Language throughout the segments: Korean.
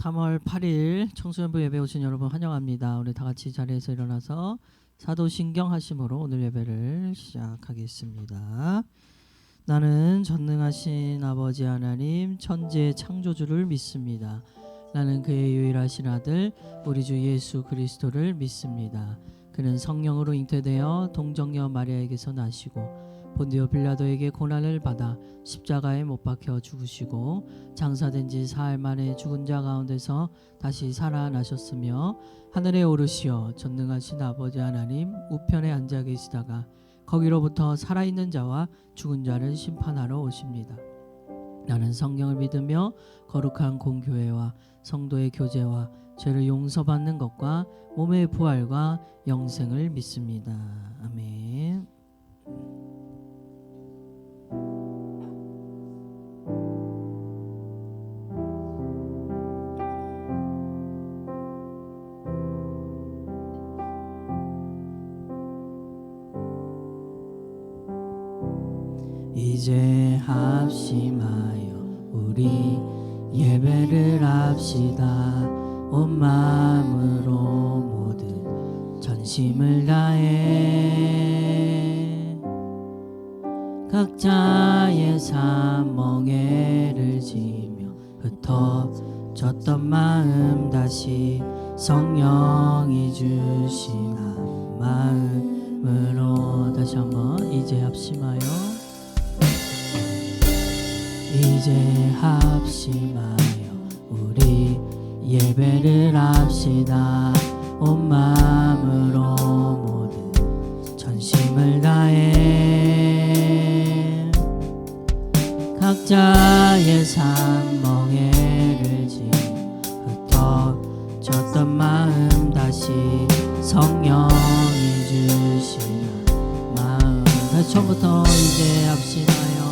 3월 8일 청소년부 예배 오신 여러분 환영합니다. 우리 다 같이 자리에서 일어나서 사도신경 하심으로 오늘 예배를 시작하겠습니다. 나는 전능하신 아버지 하나님 천지의 창조주를 믿습니다. 나는 그의 유일하신 아들 우리 주 예수 그리스도를 믿습니다. 그는 성령으로 잉태되어 동정녀 마리아에게서 나시고 본디오 빌라도에게 고난을 받아 십자가에 못 박혀 죽으시고 장사된 지 사흘 만에 죽은 자 가운데서 다시 살아나셨으며 하늘에 오르시어 전능하신 아버지 하나님 우편에 앉아 계시다가 거기로부터 살아있는 자와 죽은 자를 심판하러 오십니다. 나는 성령을 믿으며 거룩한 공교회와 성도의 교제와 죄를 용서받는 것과 몸의 부활과 영생을 믿습니다. 아멘. 이제 합심하여 우리 예배를 합시다. 온 마음으로 모든 전심을 다해 각자의 삶 멍에를 지며 흩어졌던 마음 다시 성령이 주신 한 마음으로 다시 한번 이제 합심하여 이제 합심하여 우리 예배를 합시다. 온 마음으로 모든 전심을 다해 각자의 삶 멍에를 지며 흩어졌던 마음 다시 성령이 주시는 마음 다시 처음부터 이제 합심하여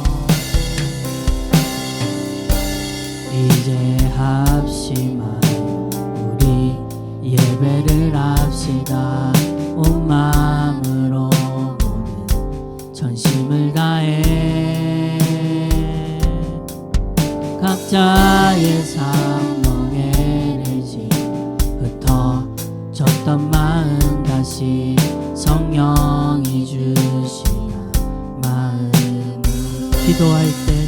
이제 합심하여 우리 예배를 합시다. 온 마음으로 모든 전심을 다해 각자의 삶 멍에를 지며 흩어졌던 마음 다시 성령이 주시는 마음 기도할 땐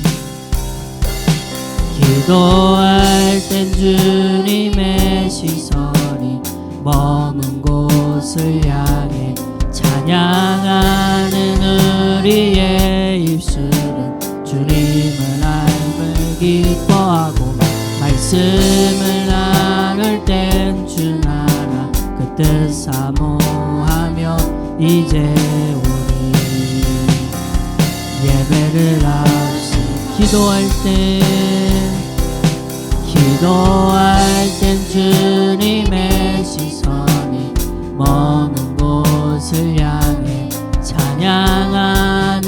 주님의 시선이 머문 곳을 향해 찬양하는 우리의 입술은 주님을 알고 기뻐하고 말씀을 나눌 땐 주 나라 그 뜻 사모하며 이제 우리 예배를 합시다. 기도할 땐 주님의 시선이 머문 곳을 향해 찬양하는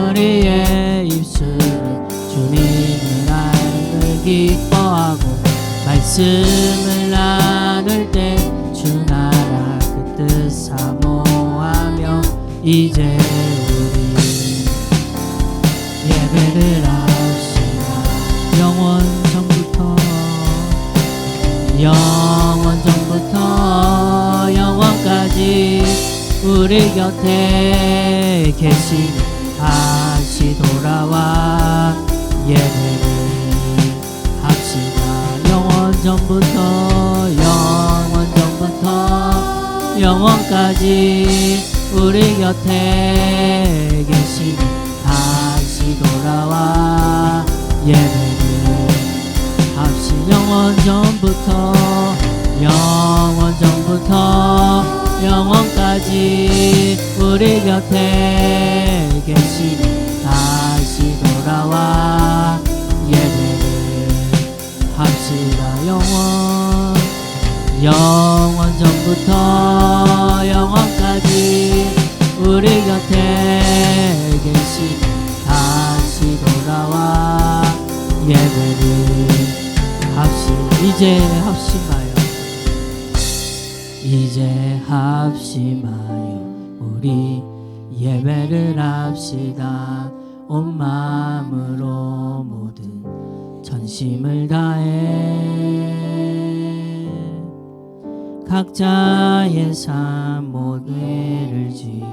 우리의 입술은 주님을 알고 기뻐하고 말씀을 나눌 때 주 나라 그 뜻 사모하며 이제 우리 예배를 합시다. 영원 전부터 영원까지 우리 곁에 계시니 다시 돌아와 예배를 합시다. 영원 전부터 영원까지 우리 곁에 계시니 다시 돌아와 예배를 합시다. 영원 전부터 영원까지 우리 곁에 계시니 다시 돌아와 예배를 합시다. 영원 전부터 영원까지 우리 곁에 계시니 다시 돌아와 예배를 합시다. 이제 합심하여 우리 예배를 합시다. 온 마음으로 모든 전심을 다해 각자의 삶 모두를 지고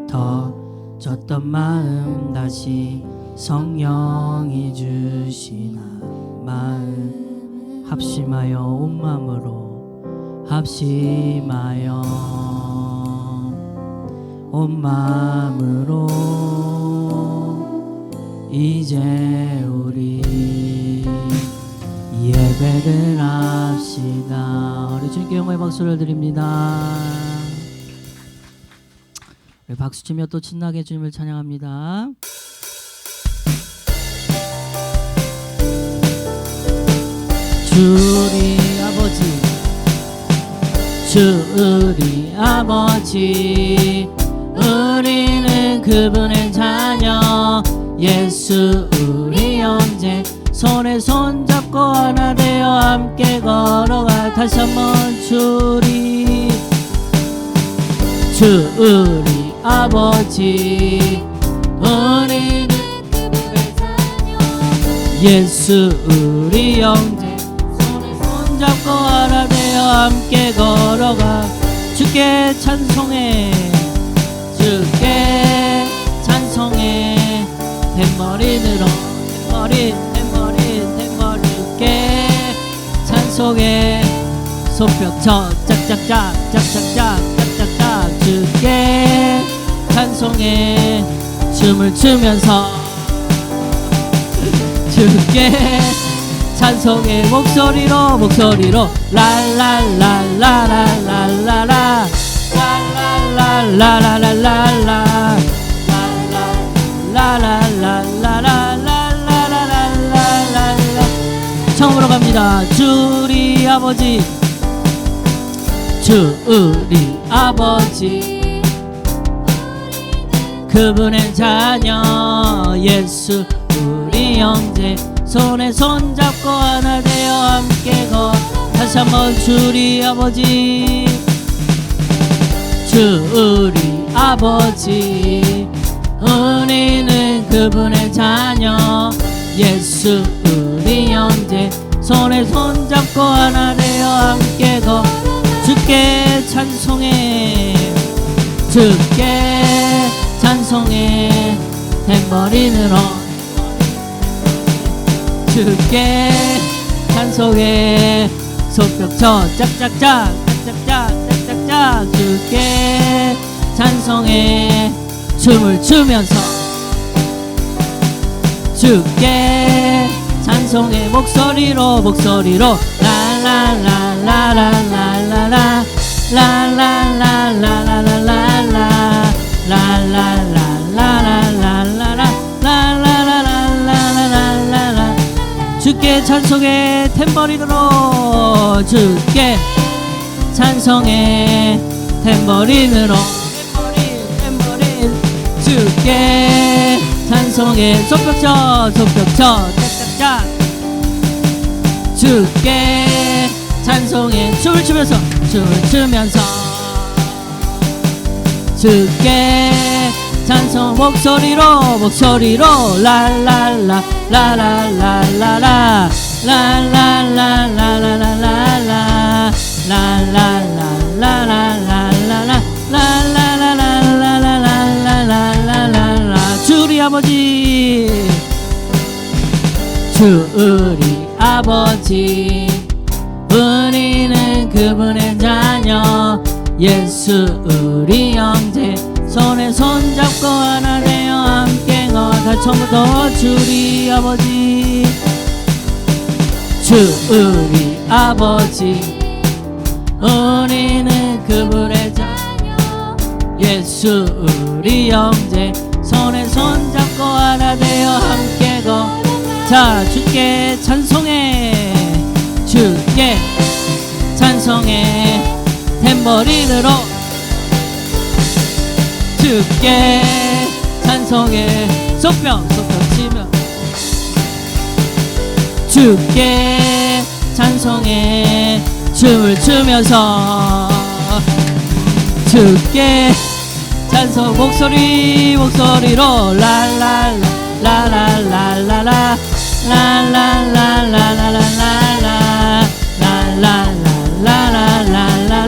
흩어졌던 마음 다시 성령이 주시나 마음 합심하여 온 마음으로 합심하여 온 마음으로 이제 우리 예배를 합시다. 우리 주님께 영광의 박수를 드립니다. 우리 박수치며 또 신나게 주님을 찬양합니다. 주 우리 아버지, 주 우리 아버지, 우리는 그분의 자녀, 예수 우리 형제, 손에 손잡고 하나 되어 함께 걸어가. 다시 한번 주 우리 아버지, 우리는 그분의 자녀, 예수 우리 형제, 손에 손잡고 하나 되어 함께 걸어가. 주께 찬송해, 주께 찬송해. 뱃머리들어 뱃머리 주께 찬송해. 손뼉쳐 짝짝짝 짝짝짝 주께 찬송해. 춤을 추면서 주께 찬송해. 목소리로 랄랄랄랄랄랄라 랄랄랄랄랄랄라 라라라라라라라라라라라라. 처음으로 갑니다. 주 우리 아버지, 주 우리 아버지, 그분의 자녀, 예수 우리 형제, 손에 손잡고 하나 되어 함께 걸. 다시 한번 주 우리 아버지, 주 우리 아버지, 우리는 그분의 자녀, 예수 우리 형제, 손에 손잡고 하나 되어 함께 걸. 주께 찬송해, 주께 찬송해. 탬버린으로 주께 찬송해. 손뼉쳐 짝짝짝 주께 찬송해. 춤을 추면서 주께 찬송해. 목소리로 라라라라라라라라 라라라라라라라라 라라라라라라라라라라라라라. 주께 찬송해. 탬버린으로 주께 찬송해. 탬버린으로 주께 찬송해. 손뼉쳐 짝짝짝 주께 찬송해. 춤을 추면서 주께 찬송. 목소리로 랄랄라 라라라라라 라라라라라라라 라라라라라라라 라라라라라라라라라라. 주 우리 아버지, 주 우리 아버지, 우리는 그분의 자녀, 예수 우리 형제, 손에 손잡고 하나 되어 함께 걸. 다 처음부터 주 우리 아버지, 주 우리 아버지, 우리는 그분의 자녀, 예수 우리 형제, 손에 손잡고 하나 되어 함께 걸. 자, 주께 찬송해, 주께 찬송해. 탬버린으로 주께 찬송해. 손뼉 치며 주께 찬송해. 춤을 추면서 주께 찬송. 목소리로 라라라라라라라 라라라라라라라라 라라라라라라라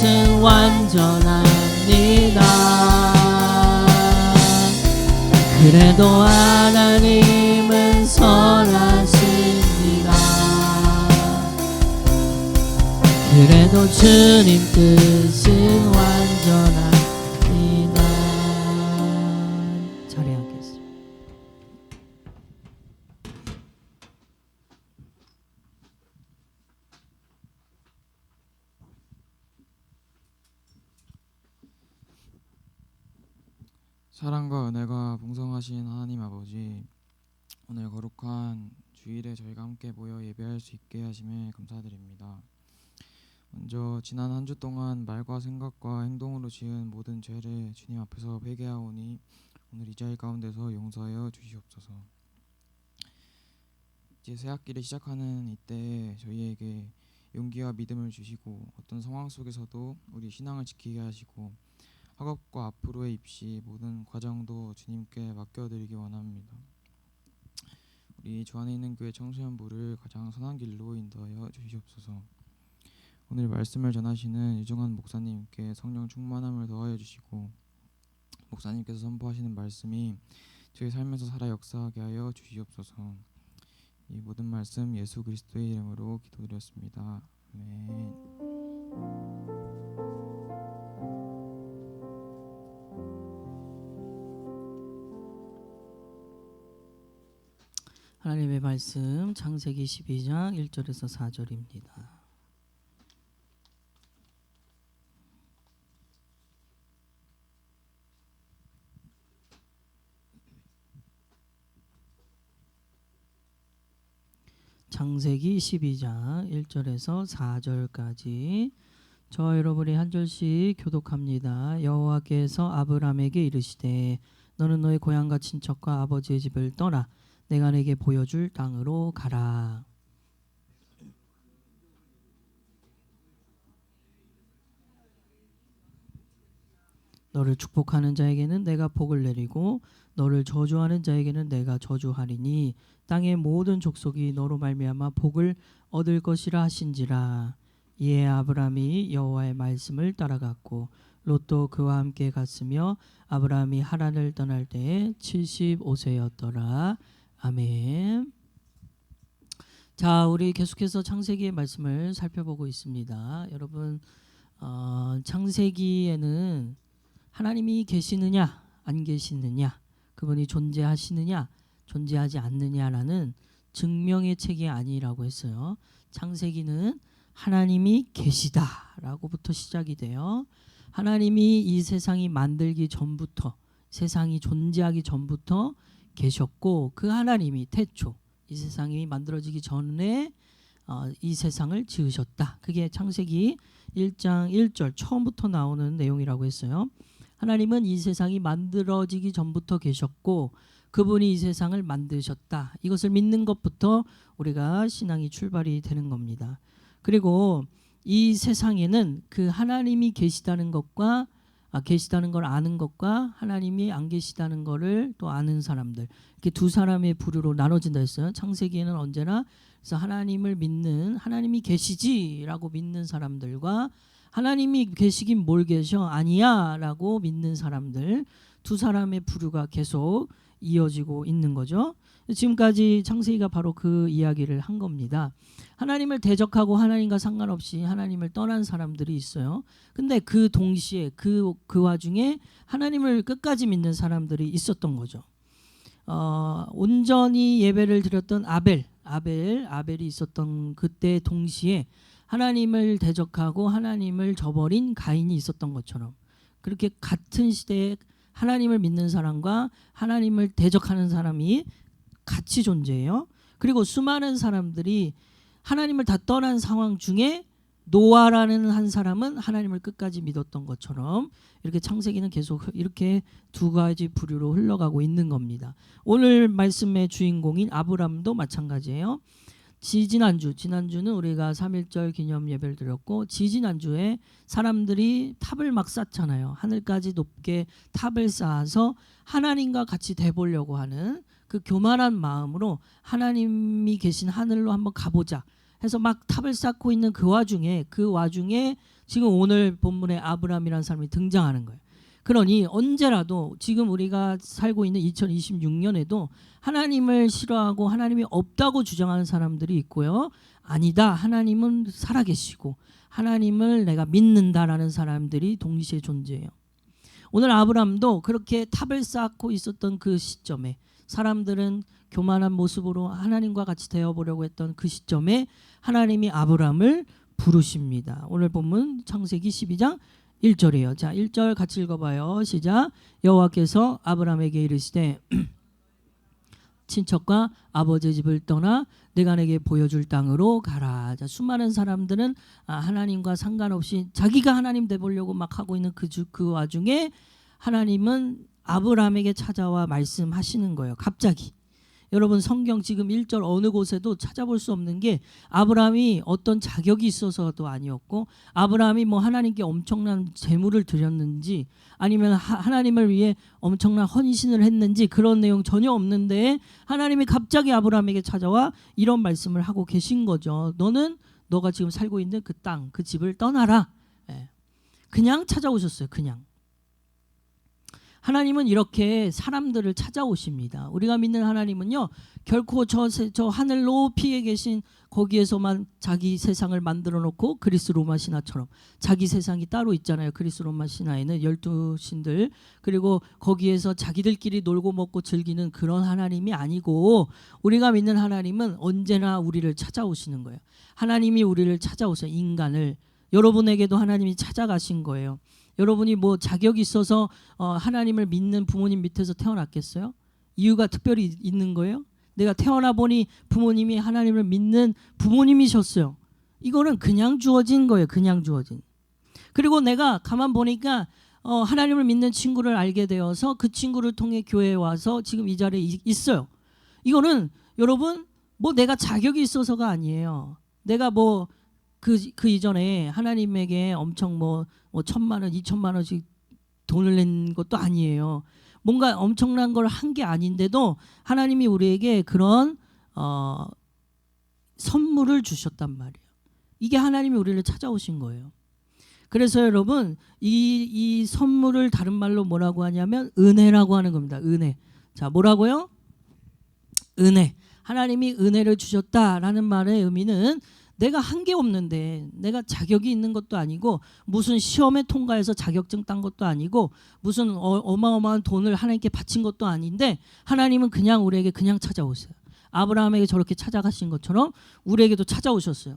뜻은 완전합니다. 그래도 하나님은 선하십니다. 그래도 주님 뜻은 완전합니다. 자리하겠습니다. 사랑과 은혜가 풍성하신 하나님 아버지, 오늘 거룩한 주일에 저희가 함께 모여 예배할 수 있게 하심에 감사드립니다. 먼저 지난 한 주 동안 말과 생각과 행동으로 지은 모든 죄를 주님 앞에서 회개하오니 오늘 이 자리 가운데서 용서하여 주시옵소서. 이제 새 학기를 시작하는 이때에 저희에게 용기와 믿음을 주시고 어떤 상황 속에서도 우리 신앙을 지키게 하시고 학업과 앞으로의 입시 모든 과정도 주님께 맡겨드리기 원합니다. 우리 주 안에 있는 교회 청소년부를 가장 선한 길로 인도하여 주시옵소서. 오늘 말씀을 전하시는 유정환 목사님께 성령 충만함을 더하여 주시고 목사님께서 선포하시는 말씀이 저희 삶에서 살아 역사하게 하여 주시옵소서. 이 모든 말씀 예수 그리스도의 이름으로 기도드렸습니다. 아멘. 하나님의 말씀 창세기 12장 1절에서 4절입니다. 창세기 12장 1절에서 4절까지 저와 여러분이 한 절씩 교독합니다. 여호와께서 아브람에게 이르시되 너는 너의 고향과 친척과 아버지의 집을 떠나 내가 내게 보여줄 땅으로 가라. 너를 축복하는 자에게는 내가 복을 내리고 너를 저주하는 자에게는 내가 저주하리니 땅의 모든 족속이 너로 말미암아 복을 얻을 것이라 하신지라. 이에 아브람이 여호와의 말씀을 따라갔고 롯도 그와 함께 갔으며 아브람이 하란을 떠날 때에 75세였더라. 아멘. 자, 우리 계속해서 창세기의 말씀을 살펴보고 있습니다. 여러분, 창세기에는 하나님이 계시느냐 안 계시느냐, 그분이 존재하시느냐 존재하지 않느냐라는 증명의 책이 아니라고 했어요. 창세기는 하나님이 계시다라고부터 시작이 돼요. 하나님이 이 세상이 만들기 전부터, 세상이 존재하기 전부터 계셨고 그 하나님이 태초 이 세상이 만들어지기 전에 이 세상을 지으셨다. 그게 창세기 1장 1절 처음부터 나오는 내용이라고 했어요. 하나님은 이 세상이 만들어지기 전부터 계셨고 그분이 이 세상을 만드셨다. 이것을 믿는 것부터 우리가 신앙이 출발이 되는 겁니다. 그리고 이 세상에는 그 하나님이 계시다는 것과 계시다는 걸 아는 것과 하나님이 안 계시다는 것을 또 아는 사람들, 이렇게 두 사람의 부류로 나눠진다 했어요. 창세기에는 언제나 그래서 하나님을 믿는, 하나님이 계시지라고 믿는 사람들과 하나님이 계시긴 뭘 계셔 아니야 라고 믿는 사람들, 두 사람의 부류가 계속 이어지고 있는 거죠. 지금까지 창세기가 바로 그 이야기를 한 겁니다. 하나님을 대적하고 하나님과 상관없이 하나님을 떠난 사람들이 있어요. 근데 그 동시에 그 와중에 하나님을 끝까지 믿는 사람들이 있었던 거죠. 온전히 예배를 드렸던 아벨이 있었던 그때 동시에 하나님을 대적하고 하나님을 저버린 가인이 있었던 것처럼, 그렇게 같은 시대에 하나님을 믿는 사람과 하나님을 대적하는 사람이 같이 존재해요. 그리고 수많은 사람들이 하나님을 다 떠난 상황 중에 노아라는 한 사람은 하나님을 끝까지 믿었던 것처럼 이렇게 창세기는 계속 이렇게 두 가지 부류로 흘러가고 있는 겁니다. 오늘 말씀의 주인공인 아브람도 마찬가지예요. 지난주는 우리가 3.1절 기념 예배를 드렸고, 지난주에 사람들이 탑을 막 쌓잖아요. 하늘까지 높게 탑을 쌓아서 하나님과 같이 돼보려고 하는 그 교만한 마음으로 하나님이 계신 하늘로 한번 가보자, 해서 막 탑을 쌓고 있는 그 와중에 지금 오늘 본문에 아브라함이라는 사람이 등장하는 거예요. 그러니 언제라도 지금 우리가 살고 있는 2026년에도 하나님을 싫어하고 하나님이 없다고 주장하는 사람들이 있고요. 아니다. 하나님은 살아계시고 하나님을 내가 믿는다라는 사람들이 동시에 존재해요. 오늘 아브라함도 그렇게 탑을 쌓고 있었던 그 시점에 사람들은 교만한 모습으로 하나님과 같이 되어보려고 했던 그 시점에 하나님이 아브라함을 부르십니다. 오늘 본문 창세기 12장 1절이에요. 자, 1절 같이 읽어봐요. 시작. 여호와께서 아브라함에게 이르시되 친척과 아버지 집을 떠나 내가 내게 보여줄 땅으로 가라. 자, 수많은 사람들은 하나님과 상관없이 자기가 하나님 되보려고 막 하고 있는 그 와중에 하나님은 아브라함에게 찾아와 말씀하시는 거예요. 갑자기. 여러분 성경 지금 1절 어느 곳에도 찾아볼 수 없는 게 아브라함이 어떤 자격이 있어서도 아니었고 아브라함이 뭐 하나님께 엄청난 제물을 드렸는지 아니면 하나님을 위해 엄청난 헌신을 했는지 그런 내용 전혀 없는데 하나님이 갑자기 아브라함에게 찾아와 이런 말씀을 하고 계신 거죠. 너가 지금 살고 있는 그 땅, 그 집을 떠나라. 그냥 찾아오셨어요. 그냥. 하나님은 이렇게 사람들을 찾아오십니다. 우리가 믿는 하나님은요 결코 저 하늘 높이에 계신 거기에서만 자기 세상을 만들어 놓고 그리스 로마 신화처럼 자기 세상이 따로 있잖아요. 그리스 로마 신화에는 12신들 그리고 거기에서 자기들끼리 놀고 먹고 즐기는 그런 하나님이 아니고 우리가 믿는 하나님은 언제나 우리를 찾아오시는 거예요. 하나님이 우리를 찾아오세요. 인간을. 여러분에게도 하나님이 찾아가신 거예요. 여러분이 뭐 자격이 있어서 하나님을 믿는 부모님 밑에서 태어났겠어요? 이유가 특별히 있는 거예요? 내가 태어나 보니 부모님이 하나님을 믿는 부모님이셨어요. 이거는 그냥 주어진 거예요. 그냥 주어진. 그리고 내가 가만 보니까 하나님을 믿는 친구를 알게 되어서 그 친구를 통해 교회에 와서 지금 이 자리에 있어요. 이거는 여러분 뭐 내가 자격이 있어서가 아니에요. 내가 뭐 그 이전에 하나님에게 엄청 뭐 1,000만 원, 2,000만 원씩 돈을 낸 것도 아니에요. 뭔가 엄청난 걸 한 게 아닌데도 하나님이 우리에게 그런 선물을 주셨단 말이에요. 이게 하나님이 우리를 찾아오신 거예요. 그래서 여러분 이 선물을 다른 말로 뭐라고 하냐면 은혜라고 하는 겁니다. 은혜. 자, 뭐라고요? 은혜. 하나님이 은혜를 주셨다라는 말의 의미는 내가 한 게 없는데 내가 자격이 있는 것도 아니고 무슨 시험에 통과해서 자격증 딴 것도 아니고 무슨 어마어마한 돈을 하나님께 바친 것도 아닌데 하나님은 그냥 우리에게 그냥 찾아오세요. 아브라함에게 저렇게 찾아가신 것처럼 우리에게도 찾아오셨어요.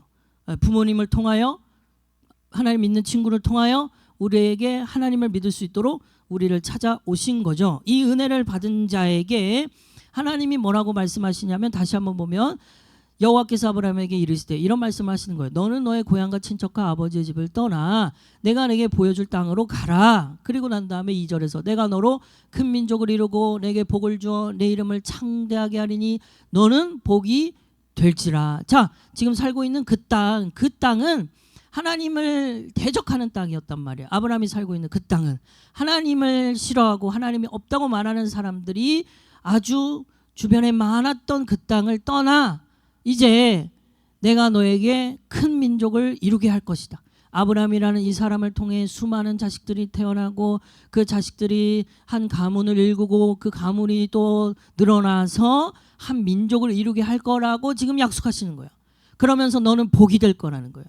부모님을 통하여 하나님 믿는 친구를 통하여 우리에게 하나님을 믿을 수 있도록 우리를 찾아오신 거죠. 이 은혜를 받은 자에게 하나님이 뭐라고 말씀하시냐면 다시 한번 보면 여호와께서 아브라함에게 이르시되 이런 말씀을 하시는 거예요. 너는 너의 고향과 친척과 아버지의 집을 떠나 내가 내게 보여줄 땅으로 가라. 그리고 난 다음에 2절에서 내가 너로 큰 민족을 이루고 내게 복을 주어 내 이름을 창대하게 하리니 너는 복이 될지라. 자, 지금 살고 있는 그 땅은 하나님을 대적하는 땅이었단 말이에요. 아브라함이 살고 있는 그 땅은 하나님을 싫어하고 하나님이 없다고 말하는 사람들이 아주 주변에 많았던 그 땅을 떠나 이제 내가 너에게 큰 민족을 이루게 할 것이다. 아브라함이라는 이 사람을 통해 수많은 자식들이 태어나고 그 자식들이 한 가문을 일구고 그 가문이 또 늘어나서 한 민족을 이루게 할 거라고 지금 약속하시는 거예요. 그러면서 너는 복이 될 거라는 거예요.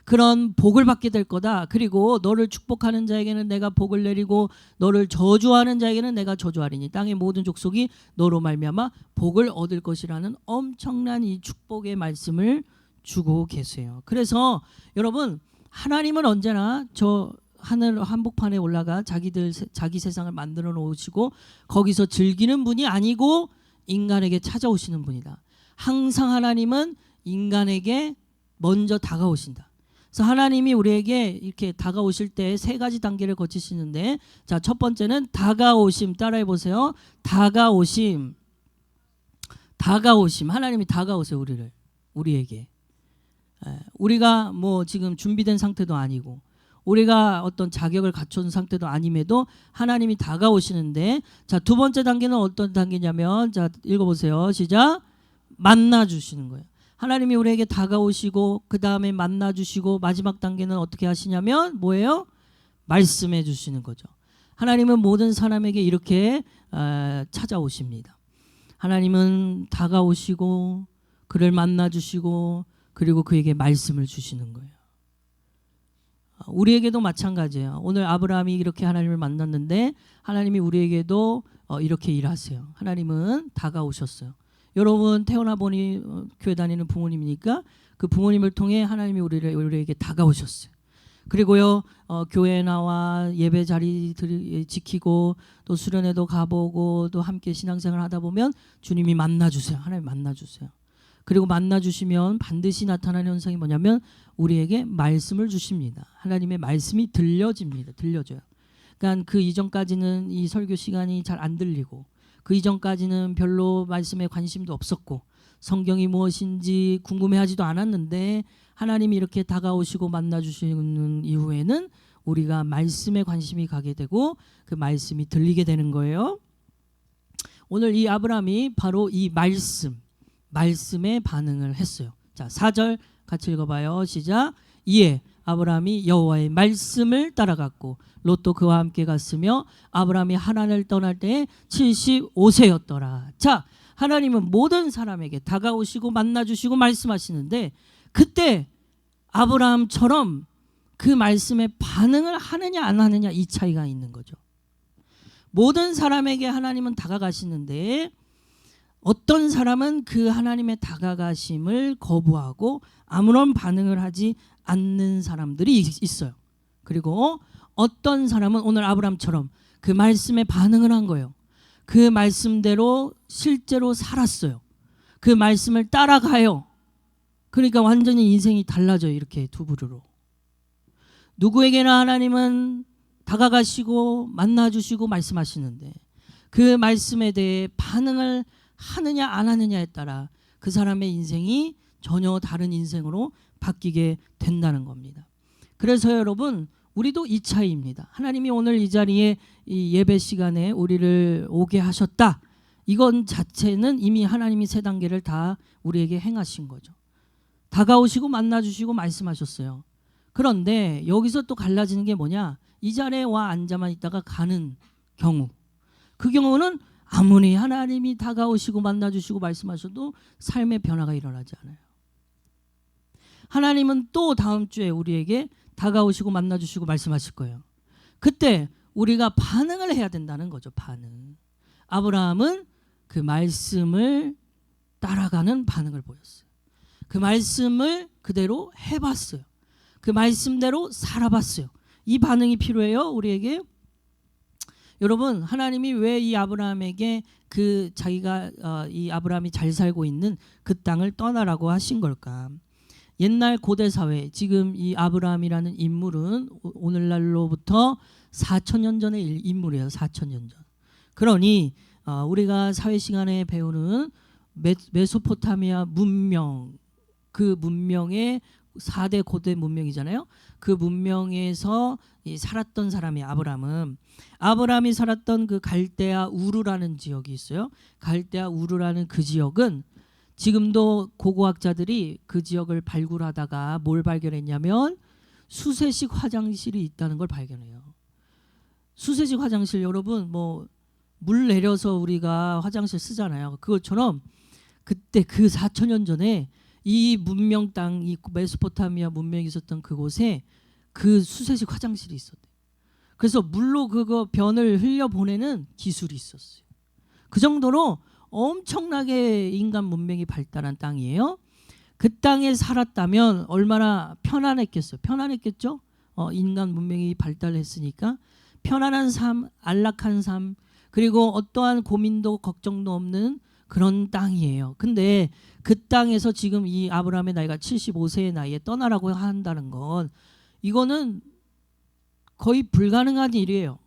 그런 복을 받게 될 거다. 그리고 너를 축복하는 자에게는 내가 복을 내리고 너를 저주하는 자에게는 내가 저주하리니 땅의 모든 족속이 너로 말미암아 복을 얻을 것이라는 엄청난 이 축복의 말씀을 주고 계세요. 그래서 여러분 하나님은 언제나 저 하늘 한복판에 올라가 자기 세상을 만들어 놓으시고 거기서 즐기는 분이 아니고 인간에게 찾아오시는 분이다. 항상 하나님은 인간에게 먼저 다가오신다. 그래서 하나님이 우리에게 이렇게 다가오실 때 세 가지 단계를 거치시는데 자, 첫 번째는 다가오심. 따라해 보세요. 다가오심. 하나님이 다가오세요. 우리에게. 우리가 뭐 지금 준비된 상태도 아니고 우리가 어떤 자격을 갖춘 상태도 아님에도 하나님이 다가오시는데 자, 두 번째 단계는 어떤 단계냐면 자, 읽어보세요. 시작. 만나 주시는 거예요. 하나님이 우리에게 다가오시고 그 다음에 만나주시고 마지막 단계는 어떻게 하시냐면 뭐예요? 말씀해 주시는 거죠. 하나님은 모든 사람에게 이렇게 찾아오십니다. 하나님은 다가오시고 그를 만나주시고 그리고 그에게 말씀을 주시는 거예요. 우리에게도 마찬가지예요. 오늘 아브라함이 이렇게 하나님을 만났는데 하나님이 우리에게도 이렇게 일하세요. 하나님은 다가오셨어요. 여러분 태어나 보니 교회 다니는 부모님이니까 그 부모님을 통해 하나님이 우리에게 다가오셨어요. 그리고요 교회에 나와 예배 자리 지키고 또 수련회도 가보고 또 함께 신앙생활 하다 보면 주님이 만나주세요. 하나님 만나주세요. 그리고 만나주시면 반드시 나타나는 현상이 뭐냐면 우리에게 말씀을 주십니다. 하나님의 말씀이 들려집니다. 들려줘요. 그러니까 그 이전까지는 이 설교 시간이 잘 안 들리고 그 이전까지는 별로 말씀에 관심도 없었고 성경이 무엇인지 궁금해하지도 않았는데 하나님이 이렇게 다가오시고 만나주시는 이후에는 우리가 말씀에 관심이 가게 되고 그 말씀이 들리게 되는 거예요. 오늘 이 아브라함이 바로 이 말씀에 반응을 했어요. 자, 4절 같이 읽어봐요. 시작. 이에 아브라함이 여호와의 말씀을 따라갔고 롯도 그와 함께 갔으며 아브라함이 하란을 떠날 때에 75세였더라. 자, 하나님은 모든 사람에게 다가오시고 만나주시고 말씀하시는데 그때 아브라함처럼 그 말씀에 반응을 하느냐 안 하느냐 이 차이가 있는 거죠. 모든 사람에게 하나님은 다가가시는데 어떤 사람은 그 하나님의 다가가심을 거부하고 아무런 반응을 하지 않는 사람들이 있어요. 그리고 어떤 사람은 오늘 아브라함처럼 그 말씀에 반응을 한 거예요. 그 말씀대로 실제로 살았어요. 그 말씀을 따라가요. 그러니까 완전히 인생이 달라져요. 이렇게 두 부류로. 누구에게나 하나님은 다가가시고 만나주시고 말씀하시는데 그 말씀에 대해 반응을 하느냐 안 하느냐에 따라 그 사람의 인생이 전혀 다른 인생으로 바뀌게 된다는 겁니다. 그래서 여러분 우리도 이 차이입니다. 하나님이 오늘 이 자리에 이 예배 시간에 우리를 오게 하셨다. 이건 자체는 이미 하나님이 세 단계를 다 우리에게 행하신 거죠. 다가오시고 만나주시고 말씀하셨어요. 그런데 여기서 또 갈라지는 게 뭐냐? 이 자리에 와 앉아만 있다가 가는 경우. 그 경우는 아무리 하나님이 다가오시고 만나주시고 말씀하셔도 삶의 변화가 일어나지 않아요. 하나님은 또 다음 주에 우리에게 다가오시고 만나주시고 말씀하실 거예요. 그때 우리가 반응을 해야 된다는 거죠. 반응. 아브라함은 그 말씀을 따라가는 반응을 보였어요. 그 말씀을 그대로 해봤어요. 그 말씀대로 살아봤어요. 이 반응이 필요해요. 우리에게. 여러분 하나님이 왜 이 아브라함에게 그 자기가 이 아브라함이 잘 살고 있는 그 땅을 떠나라고 하신 걸까? 옛날 고대 사회 지금 이 아브라함이라는 인물은 오늘날로부터 4,000년 전의 인물이에요. 4,000년 전. 그러니 우리가 사회 시간에 배우는 메소포타미아 문명 그 문명의 4대 고대 문명이잖아요. 그 문명에서 살았던 사람이 아브라함이 살았던 그 갈대아 우르라는 지역이 있어요. 갈대아 우르라는 그 지역은 지금도 고고학자들이 그 지역을 발굴하다가 뭘 발견했냐면 수세식 화장실이 있다는 걸 발견해요. 수세식 화장실 여러분 뭐 물 내려서 우리가 화장실 쓰잖아요. 그것처럼 그때 그 4,000년 전에 이 문명 땅, 이 메소포타미아 문명이 있었던 그곳에 그 수세식 화장실이 있었대요. 그래서 물로 그거 변을 흘려보내는 기술이 있었어요. 그 정도로 엄청나게 인간 문명이 발달한 땅이에요. 그 땅에 살았다면 얼마나 편안했겠어요. 편안했겠죠? 인간 문명이 발달했으니까 편안한 삶, 안락한 삶, 그리고 어떠한 고민도 걱정도 없는 그런 땅이에요. 근데 그 땅에서 지금 이 아브라함의 나이가 75세의 나이에 떠나라고 한다는 건 이거는 거의 불가능한 일이에요.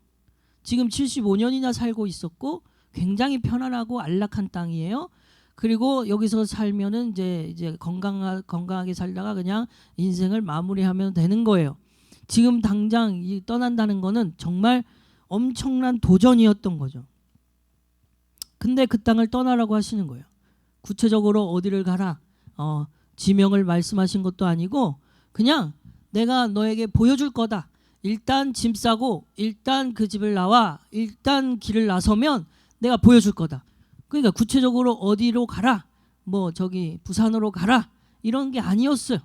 지금 75년이나 살고 있었고 굉장히 편안하고 안락한 땅이에요. 그리고 여기서 살면은 이제 건강하게 살다가 그냥 인생을 마무리하면 되는 거예요. 지금 당장 떠난다는 거는 정말 엄청난 도전이었던 거죠. 근데 그 땅을 떠나라고 하시는 거예요. 구체적으로 어디를 가라? 지명을 말씀하신 것도 아니고 그냥 내가 너에게 보여줄 거다. 일단 짐 싸고 일단 그 집을 나와. 일단 길을 나서면 내가 보여줄 거다. 그러니까 구체적으로 어디로 가라. 뭐 저기 부산으로 가라. 이런 게 아니었어요.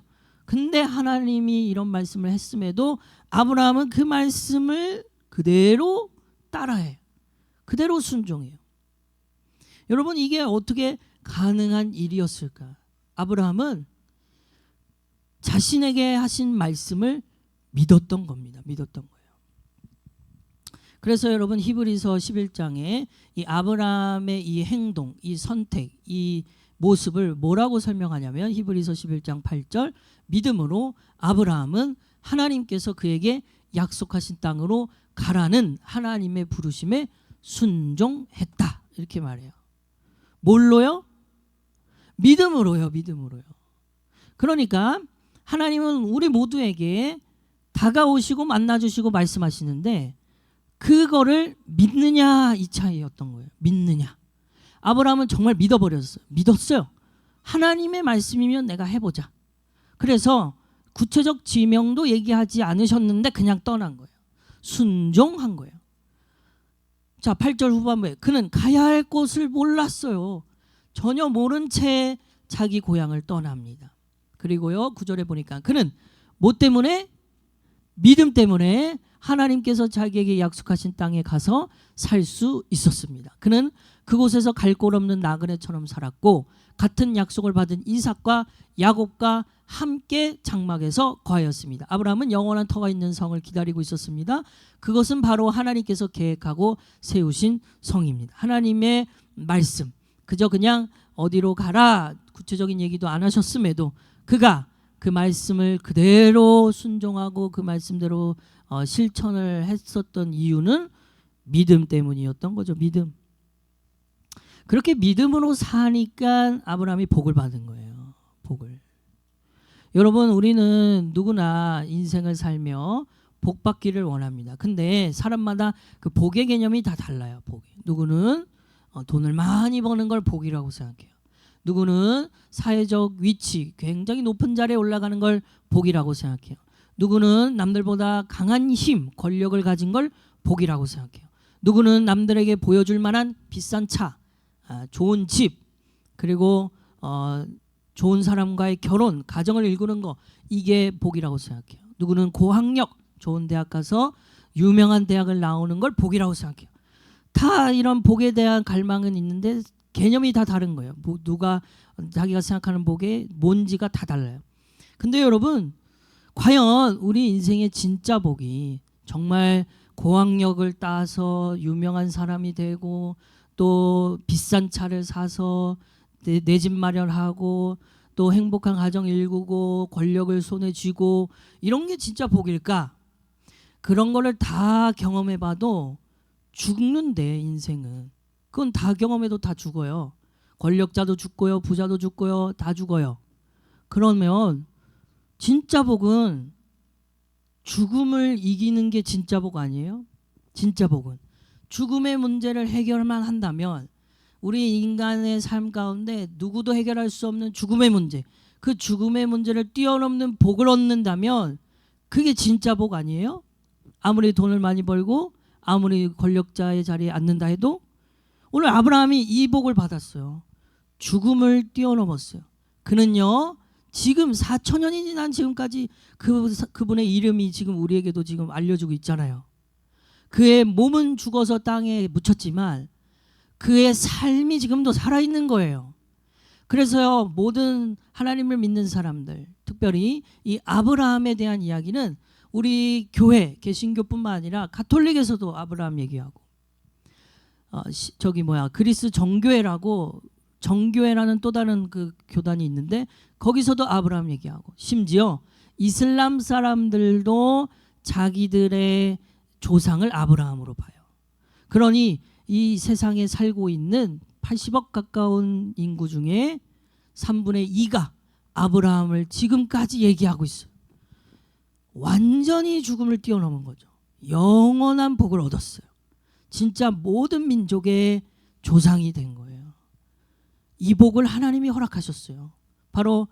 근데 하나님이 이런 말씀을 했음에도 아브라함은 그 말씀을 그대로 따라해요. 그대로 순종해요. 여러분 이게 어떻게 가능한 일이었을까? 아브라함은 자신에게 하신 말씀을 믿었던 겁니다. 믿었던 거예요. 그래서 여러분 히브리서 11장에 이 아브라함의 이 행동, 이 선택, 이 모습을 뭐라고 설명하냐면 히브리서 11장 8절 믿음으로 아브라함은 하나님께서 그에게 약속하신 땅으로 가라는 하나님의 부르심에 순종했다. 이렇게 말해요. 뭘로요? 믿음으로요. 믿음으로요. 그러니까 하나님은 우리 모두에게 다가오시고 만나주시고 말씀하시는데 그거를 믿느냐 이 차이였던 거예요. 믿느냐. 아브라함은 정말 믿어버렸어요. 믿었어요. 하나님의 말씀이면 내가 해보자. 그래서 구체적 지명도 얘기하지 않으셨는데 그냥 떠난 거예요. 순종한 거예요. 자, 8절 후반부에 그는 가야 할 곳을 몰랐어요. 전혀 모른 채 자기 고향을 떠납니다. 그리고요 9절에 보니까 그는 뭐 때문에? 믿음 때문에 하나님께서 자기에게 약속하신 땅에 가서 살 수 있었습니다. 그는 그곳에서 갈 곳 없는 나그네처럼 살았고 같은 약속을 받은 이삭과 야곱과 함께 장막에서 거하였습니다. 아브라함은 영원한 터가 있는 성을 기다리고 있었습니다. 그것은 바로 하나님께서 계획하고 세우신 성입니다. 하나님의 말씀, 그저 그냥 어디로 가라 구체적인 얘기도 안 하셨음에도 그가 그 말씀을 그대로 순종하고 그 말씀대로 실천을 했었던 이유는 믿음 때문이었던 거죠. 믿음. 그렇게 믿음으로 사니까 아브라함이 복을 받은 거예요. 복을. 여러분 우리는 누구나 인생을 살며 복 받기를 원합니다. 근데 사람마다 그 복의 개념이 다 달라요. 복이. 누구는 돈을 많이 버는 걸 복이라고 생각해요. 누구는 사회적 위치 굉장히 높은 자리에 올라가는 걸 복이라고 생각해요. 누구는 남들보다 강한 힘, 권력을 가진 걸 복이라고 생각해요. 누구는 남들에게 보여줄 만한 비싼 차, 좋은 집, 그리고 좋은 사람과의 결혼, 가정을 이루는 거 이게 복이라고 생각해요. 누구는 고학력, 좋은 대학 가서 유명한 대학을 나오는 걸 복이라고 생각해요. 다 이런 복에 대한 갈망은 있는데 개념이 다 다른 거예요. 누가 자기가 생각하는 복의 뭔지가 다 달라요. 근데 여러분 과연 우리 인생의 진짜 복이 정말 고학력을 따서 유명한 사람이 되고 또 비싼 차를 사서 내 집 마련하고 또 행복한 가정 일구고 권력을 손에 쥐고 이런 게 진짜 복일까? 그런 거를 다 경험해봐도 죽는데 인생은. 그건 다 경험해도 다 죽어요. 권력자도 죽고요. 부자도 죽고요. 다 죽어요. 그러면 진짜 복은 죽음을 이기는 게 진짜 복 아니에요? 진짜 복은. 죽음의 문제를 해결만 한다면 우리 인간의 삶 가운데 누구도 해결할 수 없는 죽음의 문제, 그 죽음의 문제를 뛰어넘는 복을 얻는다면 그게 진짜 복 아니에요? 아무리 돈을 많이 벌고 아무리 권력자의 자리에 앉는다 해도 오늘 아브라함이 이 복을 받았어요. 죽음을 뛰어넘었어요. 그는요 지금 4천년이 지난 지금까지 그분의 이름이 지금 우리에게도 지금 알려주고 있잖아요. 그의 몸은 죽어서 땅에 묻혔지만 그의 삶이 지금도 살아있는 거예요. 그래서요 모든 하나님을 믿는 사람들, 특별히 이 아브라함에 대한 이야기는 우리 교회 개신교뿐만 아니라 가톨릭에서도 아브라함 얘기하고 그리스 정교회라고 정교회라는 또 다른 그 교단이 있는데 거기서도 아브라함 얘기하고 심지어 이슬람 사람들도 자기들의 조상을 아브라함으로 봐요. 그러니 이 세상에 살고 있는 80억 가까운 인구 중에 3분의 2가 아브라함을 지금까지 얘기하고 있어요. 완전히 죽음을 뛰어넘은 거죠. 영원한 복을 얻었어요. 진짜 모든 민족의 조상이 된 거예요. 이 복을 하나님이 허락하셨어요. 바로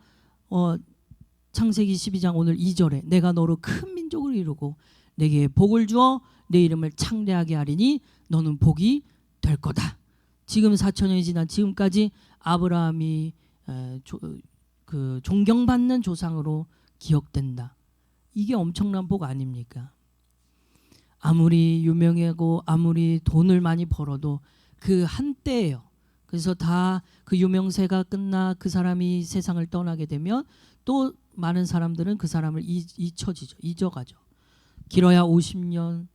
창세기 12장 오늘 2절에 내가 너로 큰 민족을 이루고 내게 복을 주어 내 이름을 창대하게 하리니 너는 복이 될 거다. 지금 4천년이 지난 지금까지 아브라함이 존경받는 조상으로 기억된다. 이게 엄청난 복 아닙니까? 아무리 유명하고 아무리 돈을 많이 벌어도 그 한때예요. 그래서 다 그 유명세가 끝나 그 사람이 세상을 떠나게 되면 또 많은 사람들은 그 사람을 잊어가죠. 길어야 50년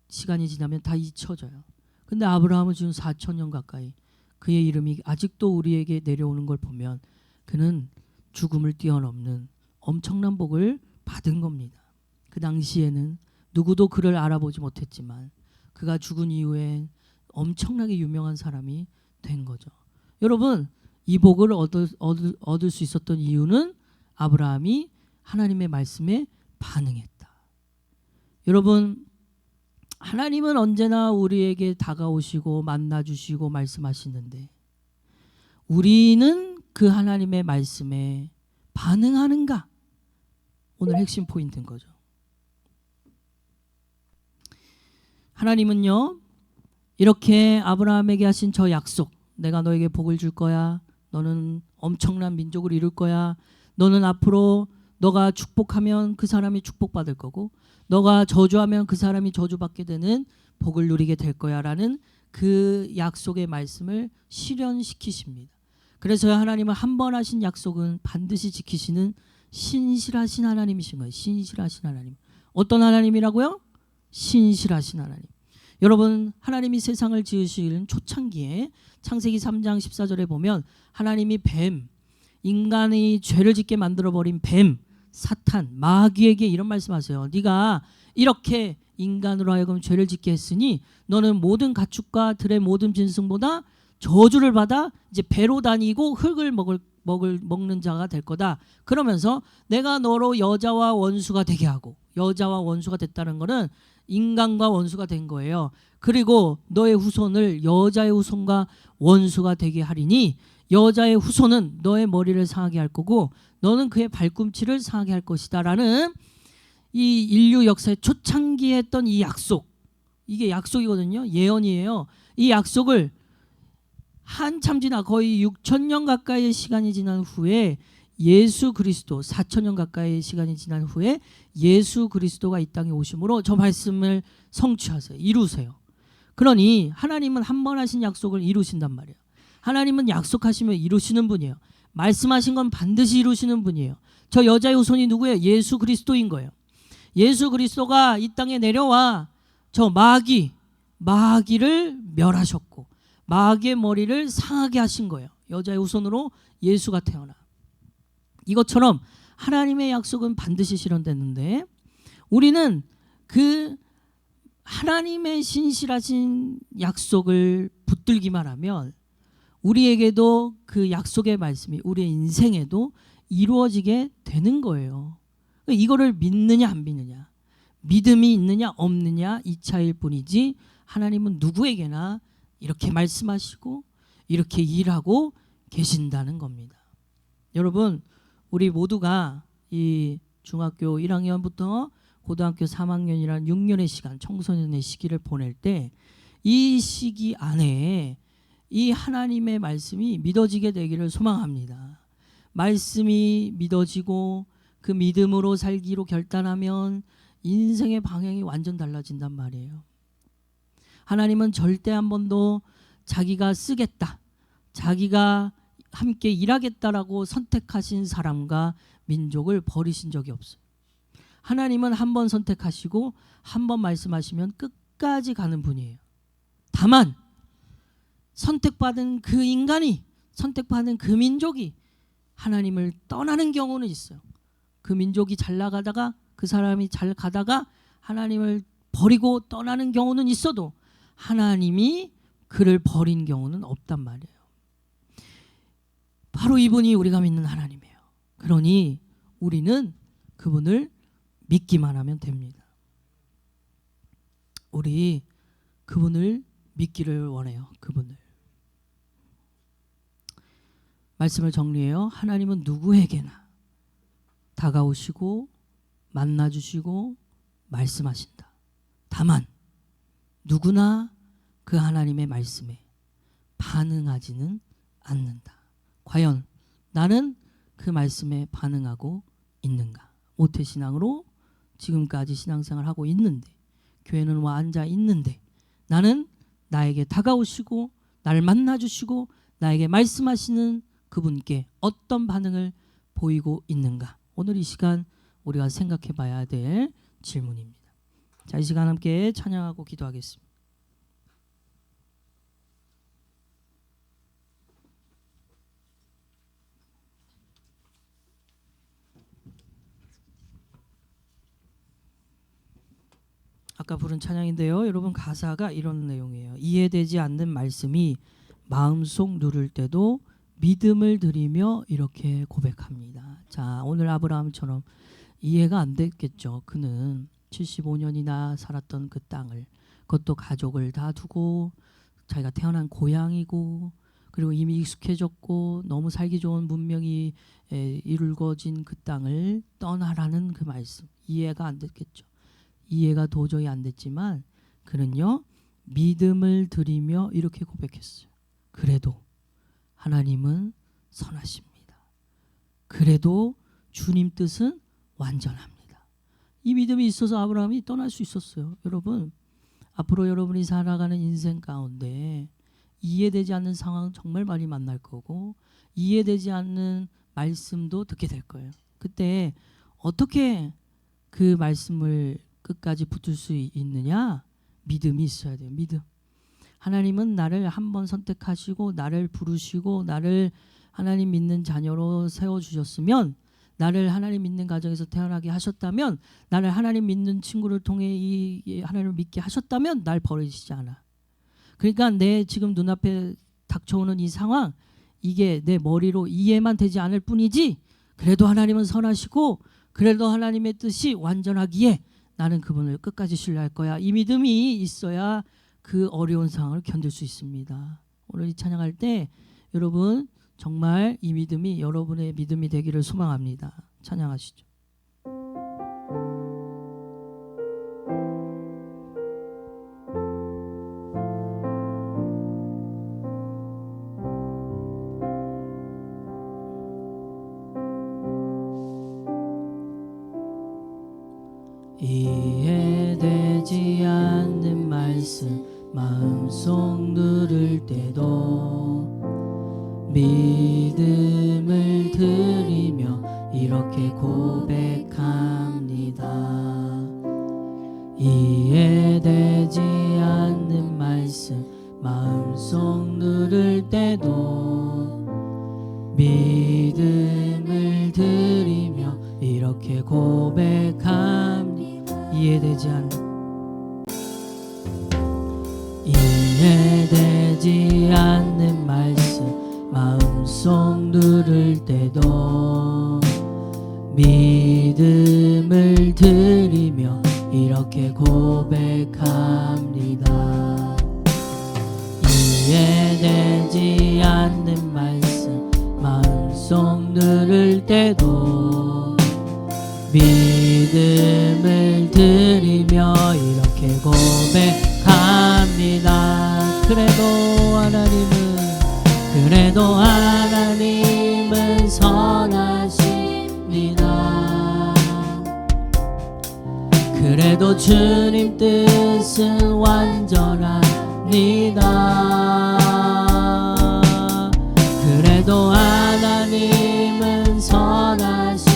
시간이 지나면 다 잊혀져요. 근데 아브라함은 지금 4천년 가까이 그의 이름이 아직도 우리에게 내려오는 걸 보면 그는 죽음을 뛰어넘는 엄청난 복을 받은 겁니다. 그 당시에는 누구도 그를 알아보지 못했지만 그가 죽은 이후에 엄청나게 유명한 사람이 된 거죠. 여러분, 이 복을 얻을 수 있었던 이유는 아브라함이 하나님의 말씀에 반응했다. 여러분, 하나님은 언제나 우리에게 다가오시고 만나주시고 말씀하시는데 우리는 그 하나님의 말씀에 반응하는가? 오늘 핵심 포인트인 거죠. 하나님은요, 이렇게 아브라함에게 하신 저 약속, 내가 너에게 복을 줄 거야, 너는 엄청난 민족을 이룰 거야, 너는 앞으로 너가 축복하면 그 사람이 축복받을 거고 너가 저주하면 그 사람이 저주받게 되는 복을 누리게 될 거야 라는 그 약속의 말씀을 실현시키십니다. 그래서 하나님은 한 번 하신 약속은 반드시 지키시는 신실하신 하나님이신 거예요. 신실하신 하나님. 어떤 하나님이라고요? 신실하신 하나님. 여러분, 하나님이 세상을 지으시는 초창기에 창세기 3장 14절에 보면 하나님이 뱀, 인간이 죄를 짓게 만들어버린 뱀, 사탄, 마귀에게 이런 말씀하세요. 네가 이렇게 인간으로 하여금 죄를 짓게 했으니 너는 모든 가축과 들의 모든 짐승보다 저주를 받아 이제 배로 다니고 흙을 먹는 자가 될 거다. 그러면서 내가 너로 여자와 원수가 되게 하고, 여자와 원수가 됐다는 거는 인간과 원수가 된 거예요. 그리고 너의 후손을 여자의 후손과 원수가 되게 하리니 여자의 후손은 너의 머리를 상하게 할 거고 너는 그의 발꿈치를 상하게 할 것이다 라는 이 인류 역사의 초창기에 했던 이 약속, 이게 약속이거든요. 예언이에요. 이 약속을 한참 지나 거의 6천년 가까이의 시간이 지난 후에 예수 그리스도, 4천년 가까이의 시간이 지난 후에 예수 그리스도가 이 땅에 오심으로 저 말씀을 성취하세요. 이루세요. 그러니 하나님은 한 번 하신 약속을 이루신단 말이에요. 하나님은 약속하시면 이루시는 분이에요. 말씀하신 건 반드시 이루시는 분이에요. 저 여자의 후손이 누구예요? 예수 그리스도인 거예요. 예수 그리스도가 이 땅에 내려와 저 마귀를 멸하셨고 마귀의 머리를 상하게 하신 거예요. 여자의 후손으로 예수가 태어나. 이것처럼 하나님의 약속은 반드시 실현됐는데 우리는 그 하나님의 신실하신 약속을 붙들기만 하면 우리에게도 그 약속의 말씀이 우리의 인생에도 이루어지게 되는 거예요. 이거를 믿느냐 안 믿느냐, 믿음이 있느냐 없느냐 이 차이일 뿐이지 하나님은 누구에게나 이렇게 말씀하시고 이렇게 일하고 계신다는 겁니다. 여러분, 우리 모두가 이 중학교 1학년부터 고등학교 3학년이라는 6년의 시간, 청소년의 시기를 보낼 때 이 시기 안에 이 하나님의 말씀이 믿어지게 되기를 소망합니다. 말씀이 믿어지고 그 믿음으로 살기로 결단하면 인생의 방향이 완전 달라진단 말이에요. 하나님은 절대 한 번도 자기가 쓰겠다, 자기가 함께 일하겠다라고 선택하신 사람과 민족을 버리신 적이 없어요. 하나님은 한 번 선택하시고 한 번 말씀하시면 끝까지 가는 분이에요. 다만 선택받은 그 인간이, 선택받은 그 민족이 하나님을 떠나는 경우는 있어요. 그 민족이 잘 나가다가, 그 사람이 잘 가다가 하나님을 버리고 떠나는 경우는 있어도 하나님이 그를 버린 경우는 없단 말이에요. 바로 이분이 우리가 믿는 하나님이에요. 그러니 우리는 그분을 믿기만 하면 됩니다. 우리 그분을 믿기를 원해요. 그분을. 말씀을 정리해요. 하나님은 누구에게나 다가오시고 만나주시고 말씀하신다. 다만 누구나 그 하나님의 말씀에 반응하지는 않는다. 과연 나는 그 말씀에 반응하고 있는가? 모태신앙으로 지금까지 신앙생활을 하고 있는데, 교회는 와 앉아 있는데, 나는 나에게 다가오시고 나를 만나주시고 나에게 말씀하시는 그분께 어떤 반응을 보이고 있는가? 오늘 이 시간 우리가 생각해 봐야 될 질문입니다. 자, 이 시간 함께 찬양하고 기도하겠습니다. 아까 부른 찬양인데요. 여러분, 가사가 이런 내용이에요. 이해되지 않는 말씀이 마음속 누를 때도 믿음을 드리며 이렇게 고백합니다. 자, 오늘 아브라함처럼 이해가 안 됐겠죠. 그는 75년이나 살았던 그 땅을, 그것도 가족을 다 두고 자기가 태어난 고향이고, 그리고 이미 익숙해졌고 너무 살기 좋은 문명이 이루어진 그 땅을 떠나라는 그 말씀, 이해가 안 됐겠죠. 이해가 도저히 안 됐지만 그는요, 믿음을 드리며 이렇게 고백했어요. 그래도 하나님은 선하십니다. 그래도 주님 뜻은 완전합니다. 이 믿음이 있어서 아브라함이 떠날 수 있었어요. 여러분, 앞으로 여러분이 살아가는 인생 가운데 이해되지 않는 상황 정말 많이 만날 거고, 이해되지 않는 말씀도 듣게 될 거예요. 그때 어떻게 그 말씀을 끝까지 붙들 수 있느냐? 믿음이 있어야 돼요. 믿음. 하나님은 나를 한번 선택하시고 나를 부르시고 나를 하나님 믿는 자녀로 세워주셨으면, 나를 하나님 믿는 가정에서 태어나게 하셨다면, 나를 하나님 믿는 친구를 통해 이 하나님을 믿게 하셨다면 날 버리시지 않아. 그러니까 내 지금 눈앞에 닥쳐오는 이 상황, 이게 내 머리로 이해만 되지 않을 뿐이지, 그래도 하나님은 선하시고 그래도 하나님의 뜻이 완전하기에 나는 그분을 끝까지 신뢰할 거야. 이 믿음이 있어야 그 어려운 상황을 견딜 수 있습니다. 오늘 이 찬양할 때 여러분 정말 이 믿음이 여러분의 믿음이 되기를 소망합니다. 찬양하시죠. 이해되지 않는 말씀 마음속 누를 때도 믿음을 드리며 이렇게 고백합니다. 이해되지 않는 말씀 마음속 누를 때도 믿음을 드리며 이렇게 고백합니다. 이해되지 않는 말씀 마음속 누를 때도 믿음을 드리며 이렇게 고백합니다. 이해되지 않는 말씀 마음속 누를 때도 믿음을 드리며 이렇게 고백합니다. 그래도 하나님은 선하십니다. 그래도 주님 뜻은 완전합니다. 그래도 하나님은 선하십니다.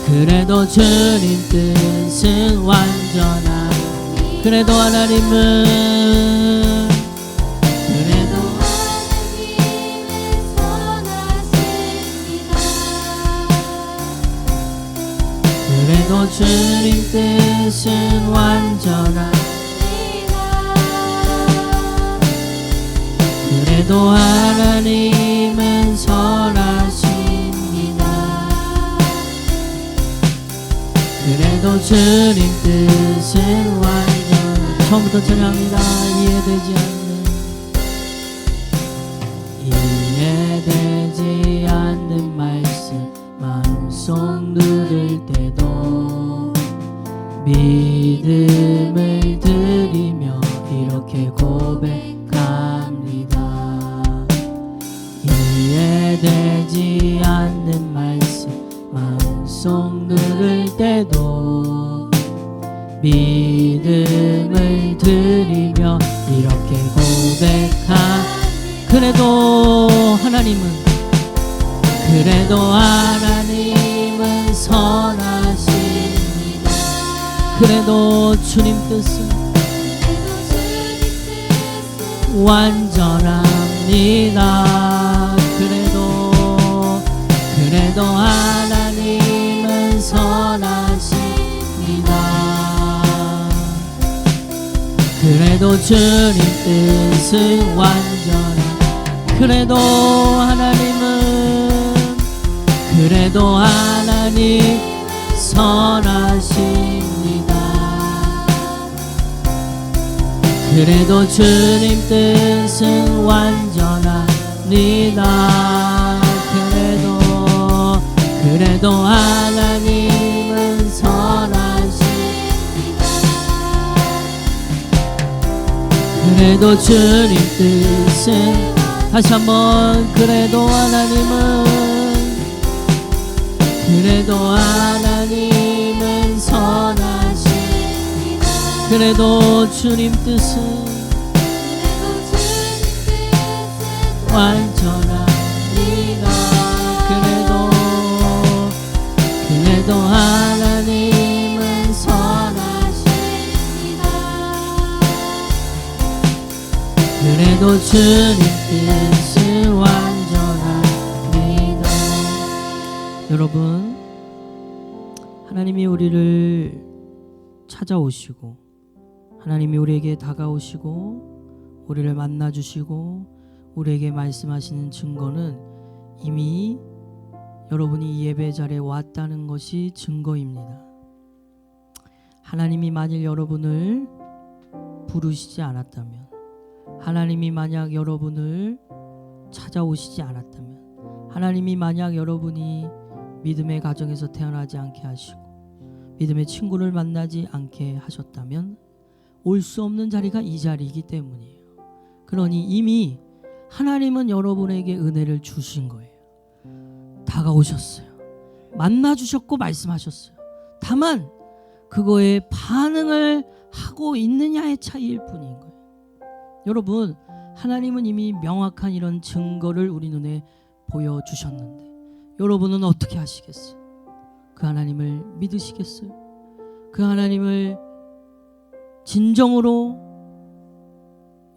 그래도 주님 뜻은 완전합니다. 그래도 하나님은 선하십니다. 그래도 주님 뜻은 완전합니다. 그래도 하나님은 선하십니다. 그래도 주님 뜻은 완전. 처음부터 찬양합니다. 이해되지 않는 이해되지 않는 말씀 마음속 누를 때도 믿음을 드리며 이렇게 그래도 하나님은 선하십니다. 그래도 주님 뜻은 완전합니다. 그래도 하나님은 선하십니다. 그래도 주님 뜻은 완전합니다. 그래도 하나님 선하십니다. 그래도 주님 뜻은 완전합니다. 그래도 하나님은 선하십니다. 그래도 주님 뜻은 다시 한번 그래도 하나님은 선하십니다. 그래도 주님 뜻은 완전합니다. 그래도 하나님은 선하십니다. 그래도 주님 뜻은 완전합니다. 여러분, 하나님이 우리를 찾아오시고 하나님이 우리에게 다가오시고 우리를 만나주시고 우리에게 말씀하시는 증거는 이미 여러분이 이 예배 자리에 왔다는 것이 증거입니다. 하나님이 만일 여러분을 부르시지 않았다면, 하나님이 만약 여러분을 찾아오시지 않았다면, 하나님이 만약 여러분이 믿음의 가정에서 태어나지 않게 하시고 믿음의 친구를 만나지 않게 하셨다면 올 수 없는 자리가 이 자리이기 때문이에요. 그러니 이미 하나님은 여러분에게 은혜를 주신 거예요. 다가오셨어요. 만나주셨고 말씀하셨어요. 다만 그거에 반응을 하고 있느냐의 차이일 뿐인 거예요. 여러분, 하나님은 이미 명확한 이런 증거를 우리 눈에 보여주셨는데 여러분은 어떻게 하시겠어요? 그 하나님을 믿으시겠어요? 그 하나님을 진정으로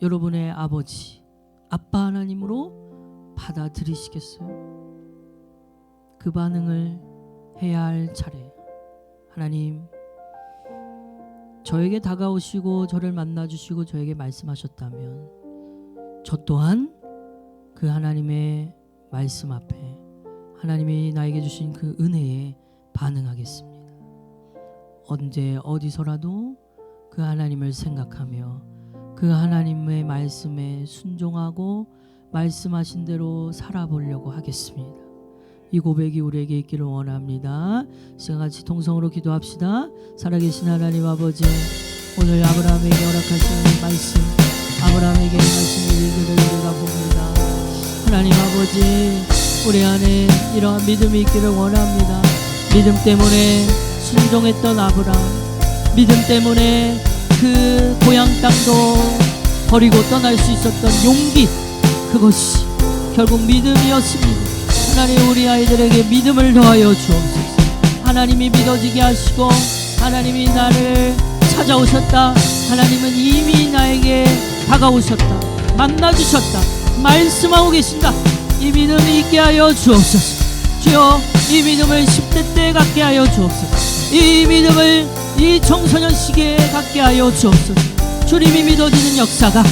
여러분의 아버지, 아빠 하나님으로 받아들이시겠어요? 그 반응을 해야 할 차례. 하나님, 저에게 다가오시고 저를 만나주시고 저에게 말씀하셨다면 저 또한 그 하나님의 말씀 앞에 하나님이 나에게 주신 그 은혜에 반응하겠습니다. 언제 어디서라도 그 하나님을 생각하며 그 하나님의 말씀에 순종하고 말씀하신 대로 살아보려고 하겠습니다. 이 고백이 우리에게 있기를 원합니다. 시간같이 통성으로 기도합시다. 살아계신 하나님 아버지, 오늘 아브라함에게 허락하신 말씀, 아브라함에게 말씀을 읽기를 우리가 봅니다. 하나님 아버지, 우리 안에 이러한 믿음이 있기를 원합니다. 믿음 때문에 순종했던 아브라함, 믿음 때문에 그 고향 땅도 버리고 떠날 수 있었던 용기, 그것이 결국 믿음이었습니다. 하나님, 우리 아이들에게 믿음을 더하여 주옵소서. 하나님이 믿어지게 하시고 하나님이 나를 찾아오셨다, 하나님은 이미 나에게 다가오셨다, 만나주셨다, 말씀하고 계신다, 이 믿음이 있게 하여 주옵소서. 주여, 이 믿음을 10대 때 갖게 하여 주옵소서. 이 믿음을 이 청소년 시기에 갖게 하여 주옵소서. 주님이 믿어지는 역사가,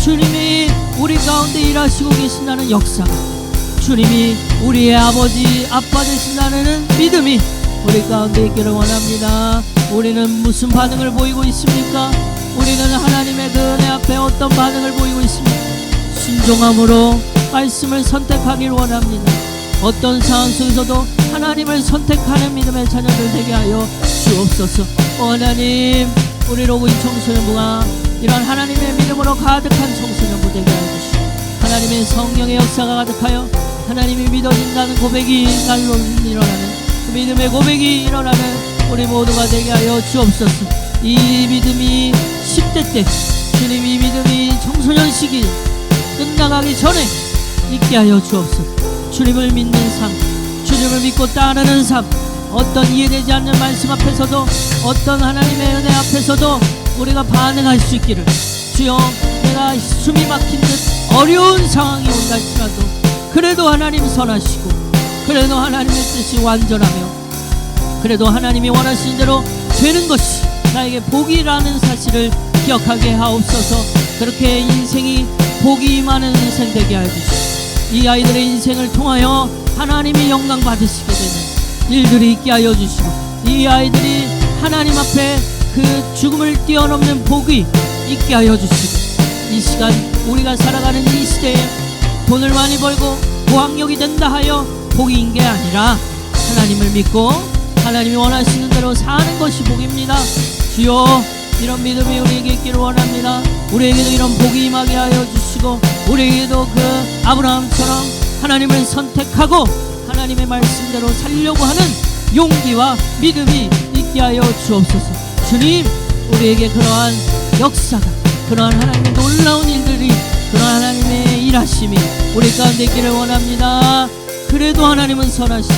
주님이 우리 가운데 일하시고 계신다는 역사가, 주님이 우리의 아버지 아빠 되신다는 믿음이 우리 가운데 있기를 원합니다. 우리는 무슨 반응을 보이고 있습니까? 우리는 하나님의 그 은혜 앞에 어떤 반응을 보이고 있습니까? 순종함으로 말씀을 선택하길 원합니다. 어떤 상황 속에서도 하나님을 선택하는 믿음의 자녀들 되게 하여 주옵소서. 하나님, 우리 로그인 청소년부가 이런 하나님의 믿음으로 가득한 청소년부 되게 하여 주시고 하나님의 성령의 역사가 가득하여 하나님이 믿어진다는 고백이 날로 일어나는 그 믿음의 고백이 일어나는 우리 모두가 되게 하여 주옵소서. 이 믿음이 10대 때 주님, 이 믿음이 청소년 시기 끝나가기 전에 있게 하여 주옵소서. 주님을 믿는 삶, 주님을 믿고 따르는 삶, 어떤 이해되지 않는 말씀 앞에서도, 어떤 하나님의 은혜 앞에서도 우리가 반응할 수 있기를. 주여, 내가 숨이 막힌 듯 어려운 상황이 온다 할지라도 그래도 하나님 선하시고, 그래도 하나님의 뜻이 완전하며, 그래도 하나님이 원하시는 대로 되는 것이 나에게 복이라는 사실을 기억하게 하옵소서. 그렇게 인생이 복이 많은 인생 되게 해주시고, 이 아이들의 인생을 통하여 하나님이 영광 받으시게 되는 일들이 있게 하여 주시고, 이 아이들이 하나님 앞에 그 죽음을 뛰어넘는 복이 있게 하여 주시고, 이 시간 우리가 살아가는 이 시대에 돈을 많이 벌고 고학력이 된다 하여 복인 게 아니라 하나님을 믿고 하나님이 원하시는 대로 사는 것이 복입니다. 주여, 이런 믿음이 우리에게 있기를 원합니다. 우리에게도 이런 복이 임하게 하여 주시고, 우리에게도 그 아브라함처럼 하나님을 선택하고 하나님의 말씀대로 살려고 하는 용기와 믿음이 있게 하여 주옵소서. 주님, 우리에게 그러한 역사가, 그러한 하나님의 놀라운 일들이, 그러한 하나님의 일하심이 우리 가운데 있기를 원합니다. 그래도 하나님은 선하시고,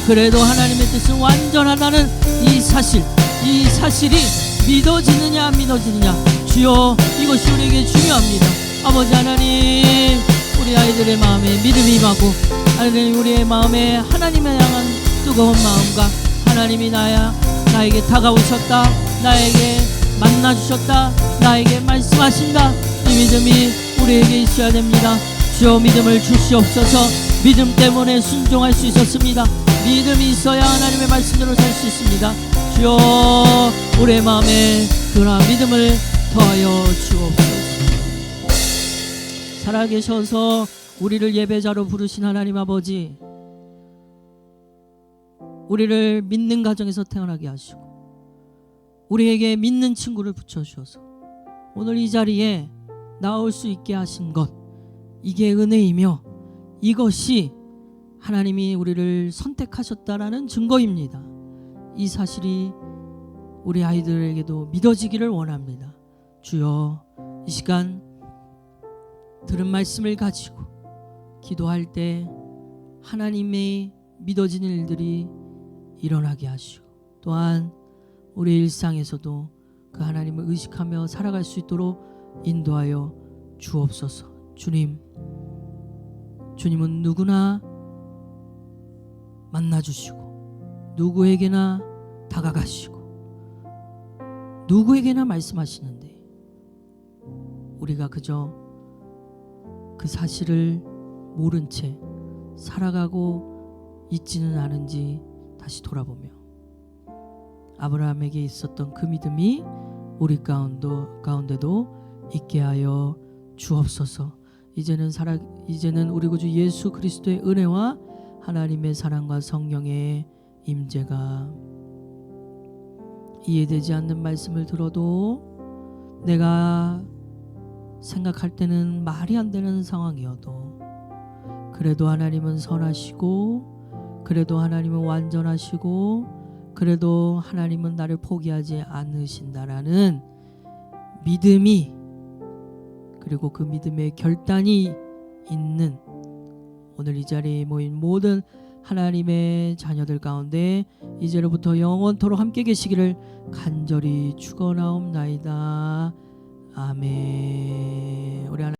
그래도 하나님의 뜻은 완전하다는 이 사실, 이 사실이 믿어지느냐 안 믿어지느냐, 주여, 이것이 우리에게 중요합니다. 아버지 하나님, 우리 아이들의 마음에 믿음이 임하고, 하나님 우리의 마음에 하나님을 향한 뜨거운 마음과 하나님이 나에게 다가오셨다, 나에게 만나주셨다, 나에게 말씀하신다, 이 믿음이 우리에게 있어야 됩니다. 주여, 믿음을 주시옵소서. 믿음 때문에 순종할 수 있었습니다. 믿음이 있어야 하나님의 말씀대로 살 수 있습니다. 주여, 우리의 마음에 그러한 믿음을 더하여 주옵소서. 살아계셔서 우리를 예배자로 부르신 하나님 아버지, 우리를 믿는 가정에서 태어나게 하시고 우리에게 믿는 친구를 붙여주셔서 오늘 이 자리에 나올 수 있게 하신 것, 이게 은혜이며 이것이 하나님이 우리를 선택하셨다라는 증거입니다. 이 사실이 우리 아이들에게도 믿어지기를 원합니다. 주여, 이 시간 들은 말씀을 가지고 기도할 때 하나님의 믿어지는 일들이 일어나게 하시고, 또한 우리 일상에서도 그 하나님을 의식하며 살아갈 수 있도록 인도하여 주옵소서. 주님은 누구나 만나주시고 누구에게나 다가가시고 누구에게나 말씀하시는데, 우리가 그저 그 사실을 모른 채 살아가고 있지는 않은지 다시 돌아보며 아브라함에게 있었던 그 믿음이 우리 가운데도 있게 하여 주옵소서. 이제는 우리 구주 예수 그리스도의 은혜와 하나님의 사랑과 성령의 임재가, 이해되지 않는 말씀을 들어도 내가 생각할 때는 말이 안 되는 상황이어도 그래도 하나님은 선하시고, 그래도 하나님은 완전하시고, 그래도 하나님은 나를 포기하지 않으신다라는 믿음이, 그리고 그 믿음의 결단이 있는 오늘 이 자리에 모인 모든 하나님의 자녀들 가운데 이제로부터 영원토록 함께 계시기를 간절히 축원하옵나이다. 아멘. 우리 하나님